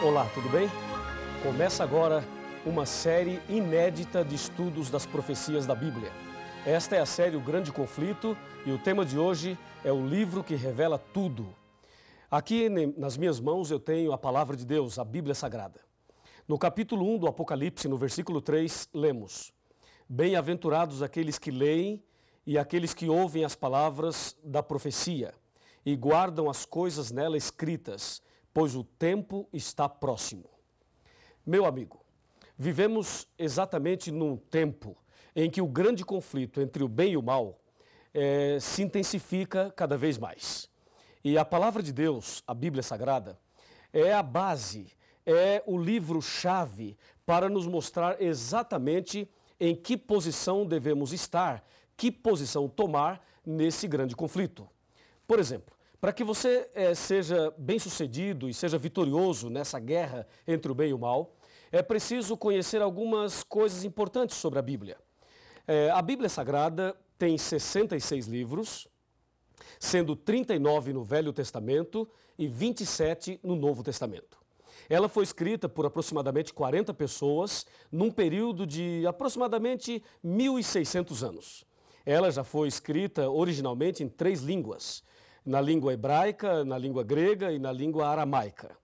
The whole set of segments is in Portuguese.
Olá, tudo bem? Começa agora uma série inédita de estudos das profecias da Bíblia. Esta é a série O Grande Conflito e o tema de hoje é o livro que revela tudo. Aqui nas minhas mãos eu tenho a palavra de Deus, a Bíblia Sagrada. No capítulo 1 do Apocalipse, no versículo 3, lemos: Bem-aventurados aqueles que leem e aqueles que ouvem as palavras da profecia e guardam as coisas nela escritas, pois o tempo está próximo. Meu amigo, vivemos exatamente num tempo em que o grande conflito entre o bem e o mal se intensifica cada vez mais. E a palavra de Deus, a Bíblia Sagrada, é a base, é o livro-chave para nos mostrar exatamente em que posição devemos estar, que posição tomar nesse grande conflito. Por exemplo, para que você seja bem-sucedido e seja vitorioso nessa guerra entre o bem e o mal, é preciso conhecer algumas coisas importantes sobre a Bíblia. A Bíblia Sagrada tem 66 livros, sendo 39 no Velho Testamento e 27 no Novo Testamento. Ela foi escrita por aproximadamente 40 pessoas num período de aproximadamente 1.600 anos. Ela já foi escrita originalmente em 3 línguas, na língua hebraica, na língua grega e na língua aramaica.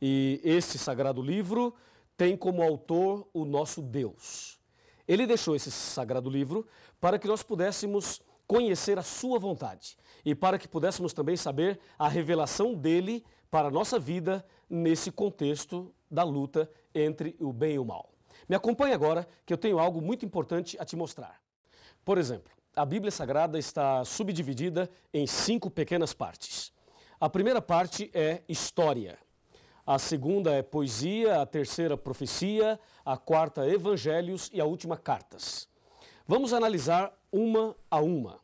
E esse sagrado livro tem como autor o nosso Deus. Ele deixou esse sagrado livro para que nós pudéssemos conhecer a sua vontade e para que pudéssemos também saber a revelação dele para a nossa vida nesse contexto da luta entre o bem e o mal. Me acompanhe agora que eu tenho algo muito importante a te mostrar. Por exemplo, a Bíblia Sagrada está subdividida em 5 pequenas partes. A primeira parte é história, a segunda é poesia, a terceira profecia, a quarta evangelhos e a última cartas. Vamos analisar uma a uma.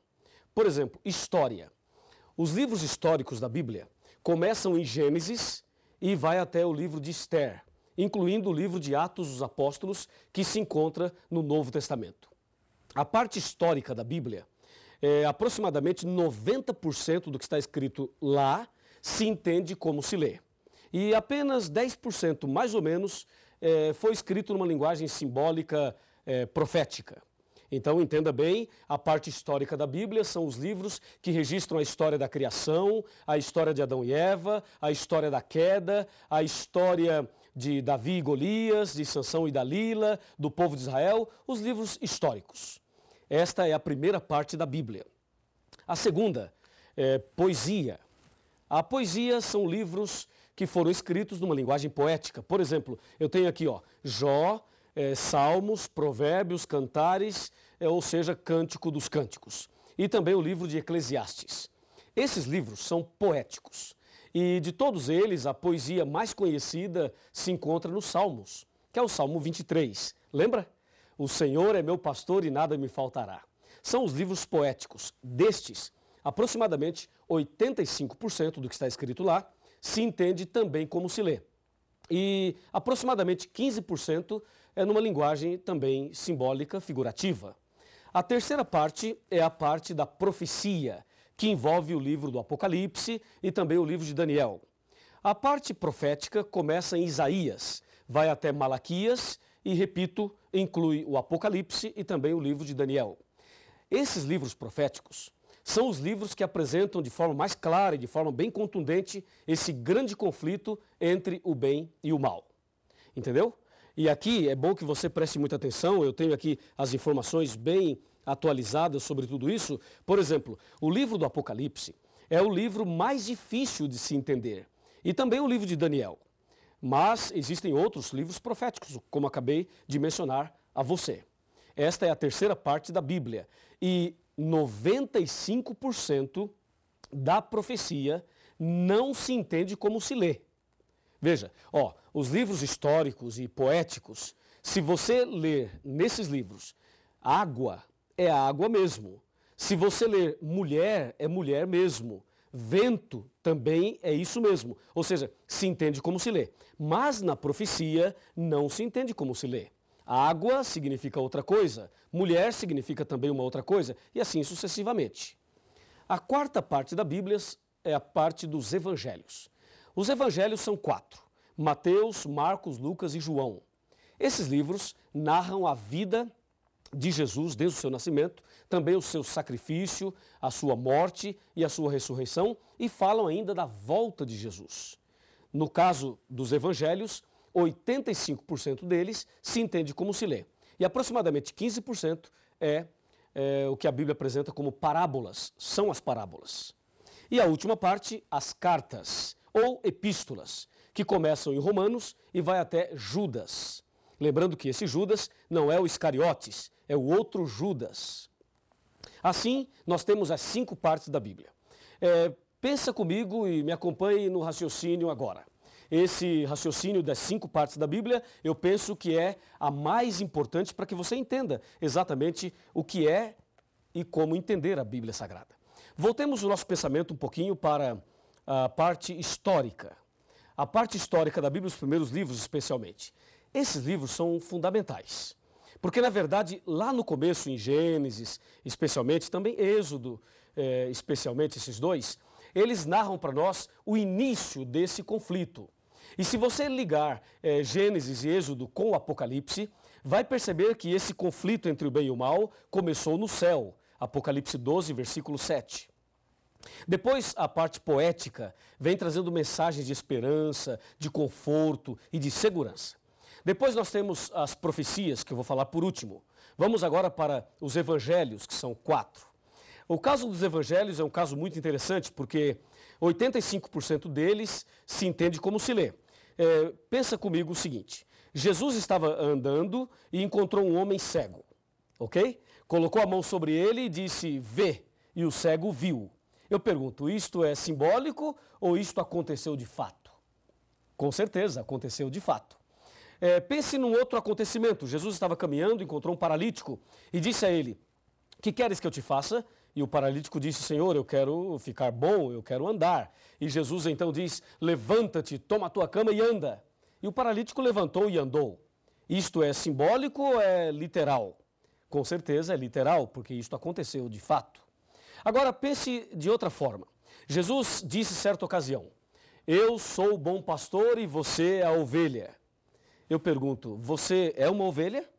Por exemplo, história. Os livros históricos da Bíblia começam em Gênesis e vai até o livro de Esther, incluindo o livro de Atos dos Apóstolos, que se encontra no Novo Testamento. A parte histórica da Bíblia, aproximadamente 90% do que está escrito lá se entende como se lê. E apenas 10%, mais ou menos, foi escrito numa linguagem simbólica profética. Então, entenda bem, a parte histórica da Bíblia são os livros que registram a história da criação, a história de Adão e Eva, a história da queda, a história de Davi e Golias, de Sansão e Dalila, do povo de Israel, os livros históricos. Esta é a primeira parte da Bíblia. A segunda é poesia. A poesia são livros que foram escritos numa linguagem poética. Por exemplo, eu tenho aqui Jó, Salmos, Provérbios, Cantares, ou seja, Cântico dos Cânticos. E também o livro de Eclesiastes. Esses livros são poéticos. E de todos eles, a poesia mais conhecida se encontra nos Salmos, que é o Salmo 23. Lembra? O Senhor é meu pastor e nada me faltará. São os livros poéticos. Destes, aproximadamente 85% do que está escrito lá se entende também como se lê. E aproximadamente 15% é numa linguagem também simbólica, figurativa. A terceira parte é a parte da profecia, que envolve o livro do Apocalipse e também o livro de Daniel. A parte profética começa em Isaías, vai até Malaquias e, repito, inclui o Apocalipse e também o livro de Daniel. Esses livros proféticos são os livros que apresentam de forma mais clara e de forma bem contundente esse grande conflito entre o bem e o mal. Entendeu? E aqui é bom que você preste muita atenção, eu tenho aqui as informações bem atualizadas sobre tudo isso. Por exemplo, o livro do Apocalipse é o livro mais difícil de se entender. E também o livro de Daniel. Mas existem outros livros proféticos, como acabei de mencionar a você. Esta é a terceira parte da Bíblia. E 95% da profecia não se entende como se lê. Veja, os livros históricos e poéticos, se você ler nesses livros, água é água mesmo. Se você ler mulher, é mulher mesmo. Vento também é isso mesmo. Ou seja, se entende como se lê. Mas na profecia não se entende como se lê. Água significa outra coisa, mulher significa também uma outra coisa, e assim sucessivamente. A quarta parte da Bíblia é a parte dos evangelhos. Os evangelhos são 4, Mateus, Marcos, Lucas e João. Esses livros narram a vida de Jesus desde o seu nascimento, também o seu sacrifício, a sua morte e a sua ressurreição, e falam ainda da volta de Jesus. No caso dos evangelhos, 85% deles se entende como se lê, e aproximadamente 15% é o que a Bíblia apresenta como parábolas, são as parábolas. E a última parte, as cartas, ou epístolas, que começam em Romanos e vai até Judas. Lembrando que esse Judas não é o Iscariotes, é o outro Judas. Assim, nós temos as 5 partes da Bíblia. Pensa comigo e me acompanhe no raciocínio agora. Esse raciocínio das 5 partes da Bíblia, eu penso que é a mais importante para que você entenda exatamente o que é e como entender a Bíblia Sagrada. Voltemos o nosso pensamento um pouquinho para a parte histórica. A parte histórica da Bíblia, os primeiros livros especialmente. Esses livros são fundamentais. Porque, na verdade, lá no começo, em Gênesis, especialmente, também Êxodo, especialmente esses dois, eles narram para nós o início desse conflito. E se você ligar Gênesis e Êxodo com o Apocalipse, vai perceber que esse conflito entre o bem e o mal começou no céu. Apocalipse 12, versículo 7. Depois, a parte poética vem trazendo mensagens de esperança, de conforto e de segurança. Depois nós temos as profecias, que eu vou falar por último. Vamos agora para os evangelhos, que são 4. O caso dos evangelhos é um caso muito interessante, porque 85% deles se entende como se lê. Pensa comigo o seguinte, Jesus estava andando e encontrou um homem cego, ok? Colocou a mão sobre ele e disse, vê, e o cego viu. Eu pergunto, isto é simbólico ou isto aconteceu de fato? Com certeza, aconteceu de fato. Pense num outro acontecimento. Jesus estava caminhando, encontrou um paralítico e disse a ele, que queres que eu te faça? E o paralítico disse, Senhor, eu quero ficar bom, eu quero andar. E Jesus então diz, levanta-te, toma a tua cama e anda. E o paralítico levantou e andou. Isto é simbólico ou é literal? Com certeza é literal, porque isto aconteceu de fato. Agora pense de outra forma. Jesus disse certa ocasião, eu sou o bom pastor e você é a ovelha. Eu pergunto, você é uma ovelha?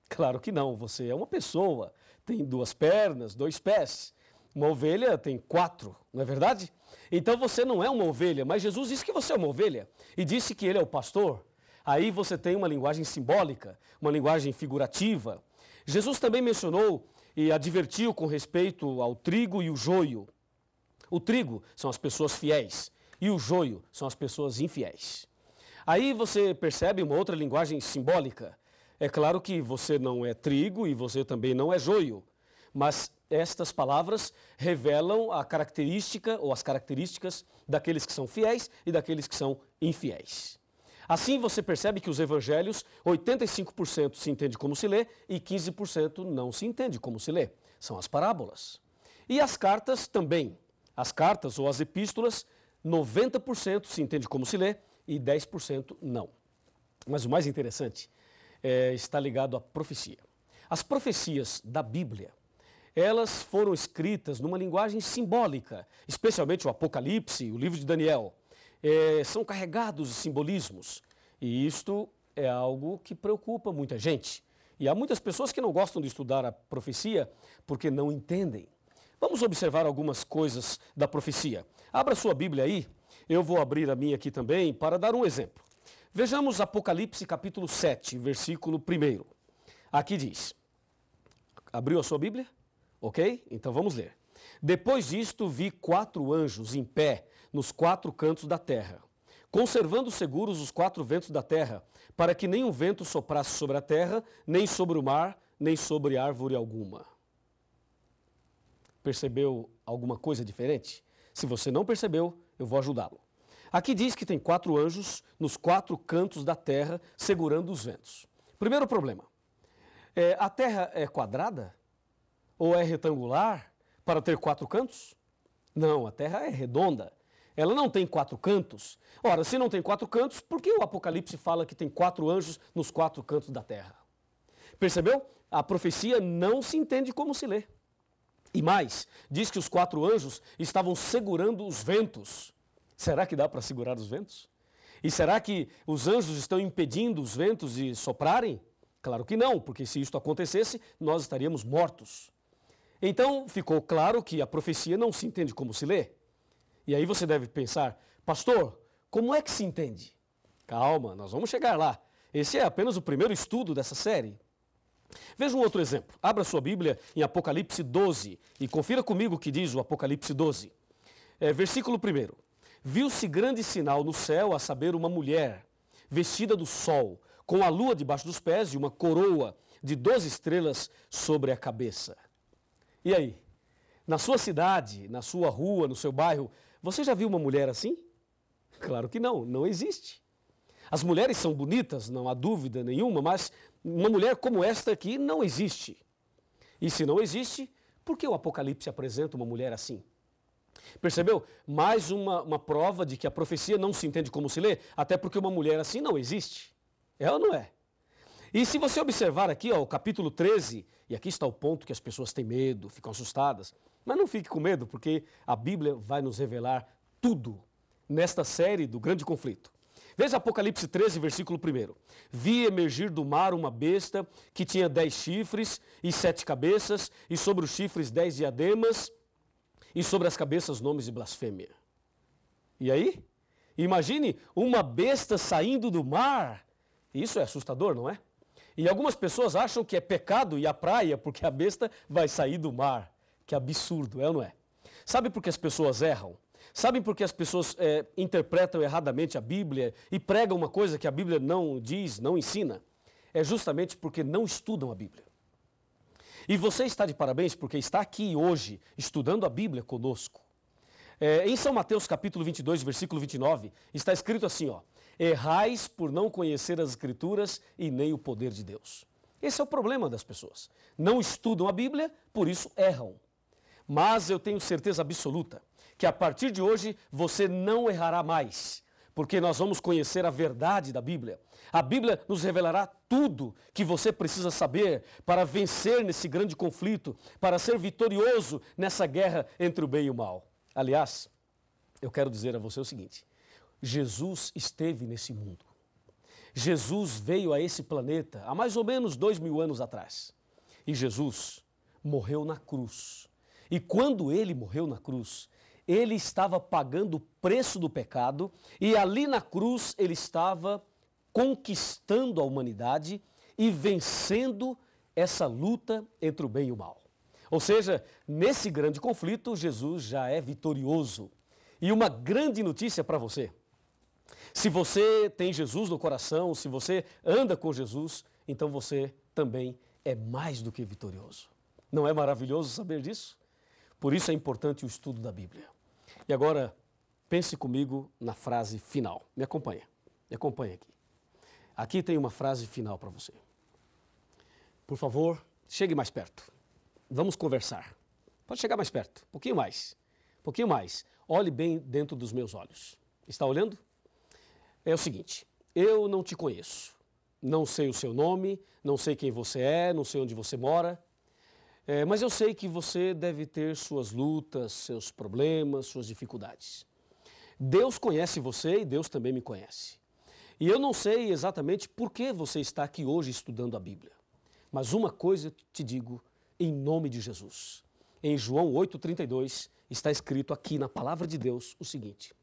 Claro que não, você é uma pessoa, tem 2 pernas, 2 pés. Uma ovelha tem 4, não é verdade? Então você não é uma ovelha, mas Jesus disse que você é uma ovelha e disse que ele é o pastor. Aí você tem uma linguagem simbólica, uma linguagem figurativa. Jesus também mencionou e advertiu com respeito ao trigo e o joio. O trigo são as pessoas fiéis e o joio são as pessoas infiéis. Aí você percebe uma outra linguagem simbólica. É claro que você não é trigo e você também não é joio, mas estas palavras revelam a característica ou as características daqueles que são fiéis e daqueles que são infiéis. Assim você percebe que os evangelhos, 85% se entende como se lê e 15% não se entende como se lê. São as parábolas. E as cartas também. As cartas ou as epístolas, 90% se entende como se lê e 10% não. Mas o mais interessante está ligado à profecia. As profecias da Bíblia, elas foram escritas numa linguagem simbólica, especialmente o Apocalipse, o livro de Daniel. São carregados de simbolismos e isto é algo que preocupa muita gente. E há muitas pessoas que não gostam de estudar a profecia porque não entendem. Vamos observar algumas coisas da profecia. Abra sua Bíblia aí, eu vou abrir a minha aqui também para dar um exemplo. Vejamos Apocalipse capítulo 7, versículo 1. Aqui diz, abriu a sua Bíblia? Ok? Então vamos ler. Depois disto vi 4 anjos em pé nos 4 cantos da terra, conservando seguros os 4 ventos da terra, para que nenhum vento soprasse sobre a terra, nem sobre o mar, nem sobre árvore alguma. Percebeu alguma coisa diferente? Se você não percebeu, eu vou ajudá-lo. Aqui diz que tem 4 anjos nos 4 cantos da terra, segurando os ventos. Primeiro problema, a terra é quadrada? Ou é retangular para ter 4 cantos? Não, a terra é redonda. Ela não tem 4 cantos. Ora, se não tem 4 cantos, por que o Apocalipse fala que tem 4 anjos nos 4 cantos da terra? Percebeu? A profecia não se entende como se lê. E mais, diz que os 4 anjos estavam segurando os ventos. Será que dá para segurar os ventos? E será que os anjos estão impedindo os ventos de soprarem? Claro que não, porque se isto acontecesse, nós estaríamos mortos. Então, ficou claro que a profecia não se entende como se lê. E aí você deve pensar, pastor, como é que se entende? Calma, nós vamos chegar lá. Esse é apenas o primeiro estudo dessa série. Veja um outro exemplo. Abra sua Bíblia em Apocalipse 12 e confira comigo o que diz o Apocalipse 12. Versículo 1. Viu-se grande sinal no céu, a saber, uma mulher, vestida do sol, com a lua debaixo dos pés e uma coroa de 12 estrelas sobre a cabeça. E aí? Na sua cidade, na sua rua, no seu bairro, você já viu uma mulher assim? Claro que não, não existe. As mulheres são bonitas, não há dúvida nenhuma, mas uma mulher como esta aqui não existe. E se não existe, por que o Apocalipse apresenta uma mulher assim? Percebeu? Mais uma prova de que a profecia não se entende como se lê, até porque uma mulher assim não existe. É ou não é? E se você observar aqui, ó, o capítulo 13, e aqui está o ponto que as pessoas têm medo, ficam assustadas, mas não fique com medo, porque a Bíblia vai nos revelar tudo nesta série do grande conflito. Veja Apocalipse 13, versículo 1. Vi emergir do mar uma besta que tinha 10 chifres e 7 cabeças, e sobre os chifres 10 diademas, e sobre as cabeças nomes de blasfêmia. E aí? Imagine uma besta saindo do mar. Isso é assustador, não é? E algumas pessoas acham que é pecado ir à praia porque a besta vai sair do mar. Que absurdo, é ou não é? Sabe por que as pessoas erram? Sabem por que as pessoas interpretam erradamente a Bíblia e pregam uma coisa que a Bíblia não diz, não ensina? É justamente porque não estudam a Bíblia. E você está de parabéns porque está aqui hoje estudando a Bíblia conosco. Em São Mateus capítulo 22, versículo 29, está escrito assim, ó: errais por não conhecer as Escrituras e nem o poder de Deus. Esse é o problema das pessoas. Não estudam a Bíblia, por isso erram. Mas eu tenho certeza absoluta que a partir de hoje você não errará mais, porque nós vamos conhecer a verdade da Bíblia. A Bíblia nos revelará tudo que você precisa saber para vencer nesse grande conflito, para ser vitorioso nessa guerra entre o bem e o mal. Aliás, eu quero dizer a você o seguinte: Jesus esteve nesse mundo. Jesus veio a esse planeta há mais ou menos 2000 anos atrás. E Jesus morreu na cruz. E quando ele morreu na cruz, ele estava pagando o preço do pecado e ali na cruz ele estava conquistando a humanidade e vencendo essa luta entre o bem e o mal. Ou seja, nesse grande conflito, Jesus já é vitorioso. E uma grande notícia para você: se você tem Jesus no coração, se você anda com Jesus, então você também é mais do que vitorioso. Não é maravilhoso saber disso? Por isso é importante o estudo da Bíblia. E agora, pense comigo na frase final. Me acompanha aqui. Aqui tem uma frase final para você. Por favor, chegue mais perto. Vamos conversar. Pode chegar mais perto, um pouquinho mais. Um pouquinho mais. Olhe bem dentro dos meus olhos. Está olhando? É o seguinte: eu não te conheço. Não sei o seu nome, não sei quem você é, não sei onde você mora. Mas eu sei que você deve ter suas lutas, seus problemas, suas dificuldades. Deus conhece você e Deus também me conhece. E eu não sei exatamente por que você está aqui hoje estudando a Bíblia. Mas uma coisa eu te digo em nome de Jesus. Em João 8,32 está escrito aqui na palavra de Deus o seguinte: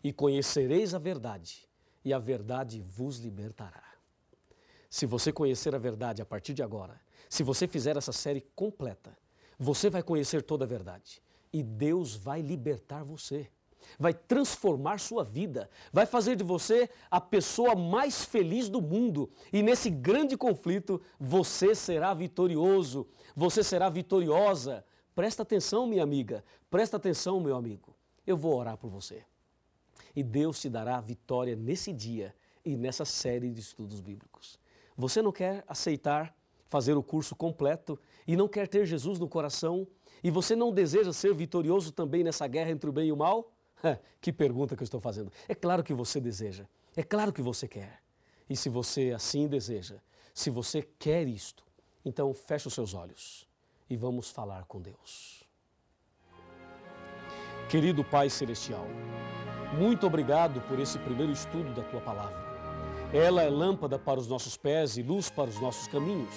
e conhecereis a verdade, e a verdade vos libertará. Se você conhecer a verdade a partir de agora, se você fizer essa série completa, você vai conhecer toda a verdade. E Deus vai libertar você, vai transformar sua vida, vai fazer de você a pessoa mais feliz do mundo. E nesse grande conflito, você será vitorioso, você será vitoriosa. Presta atenção, minha amiga, presta atenção, meu amigo. Eu vou orar por você. E Deus te dará vitória nesse dia e nessa série de estudos bíblicos. Você não quer aceitar fazer o curso completo e não quer ter Jesus no coração e você não deseja ser vitorioso também nessa guerra entre o bem e o mal? Que pergunta que eu estou fazendo. É claro que você deseja, é claro que você quer. E se você assim deseja, se você quer isto, então feche os seus olhos e vamos falar com Deus. Querido Pai Celestial, muito obrigado por esse primeiro estudo da Tua Palavra. Ela é lâmpada para os nossos pés e luz para os nossos caminhos.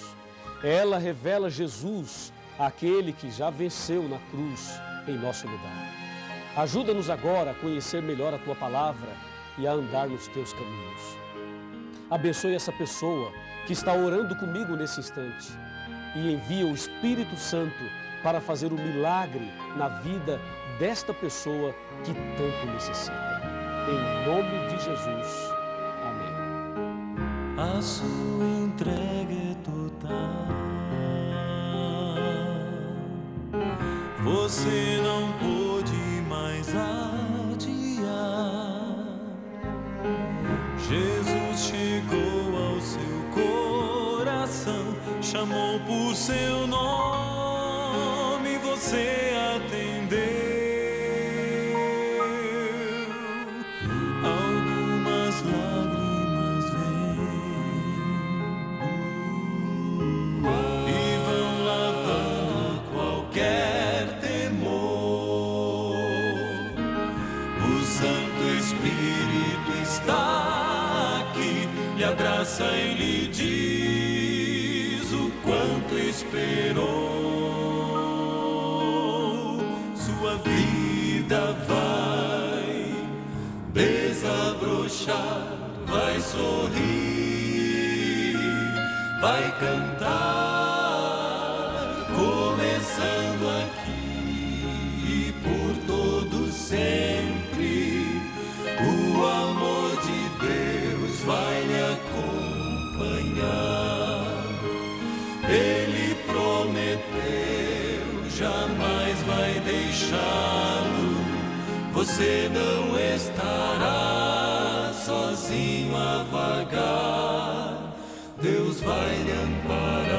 Ela revela Jesus, aquele que já venceu na cruz em nosso lugar. Ajuda-nos agora a conhecer melhor a Tua Palavra e a andar nos Teus caminhos. Abençoe essa pessoa que está orando comigo nesse instante e envia o Espírito Santo para fazer o milagre na vida desta pessoa que tanto necessita. Em nome de Jesus. Amém. A sua entrega é total. Você não pôde mais adiar. Jesus chegou ao seu coração, chamou por seu nome, você atendeu. Algumas lágrimas vêm e vão lavando qualquer temor. O Santo Espírito está aqui, lhe abraça e lhe diz o quanto esperou. Sua vida vai desabrochar, vai sorrir, vai cantar, começando aqui e por todo sempre. O amor de Deus vai lhe acompanhar. Ele prometeu, jamais vai deixá-lo. Você não estará sozinho a vagar. Deus vai lhe amparar.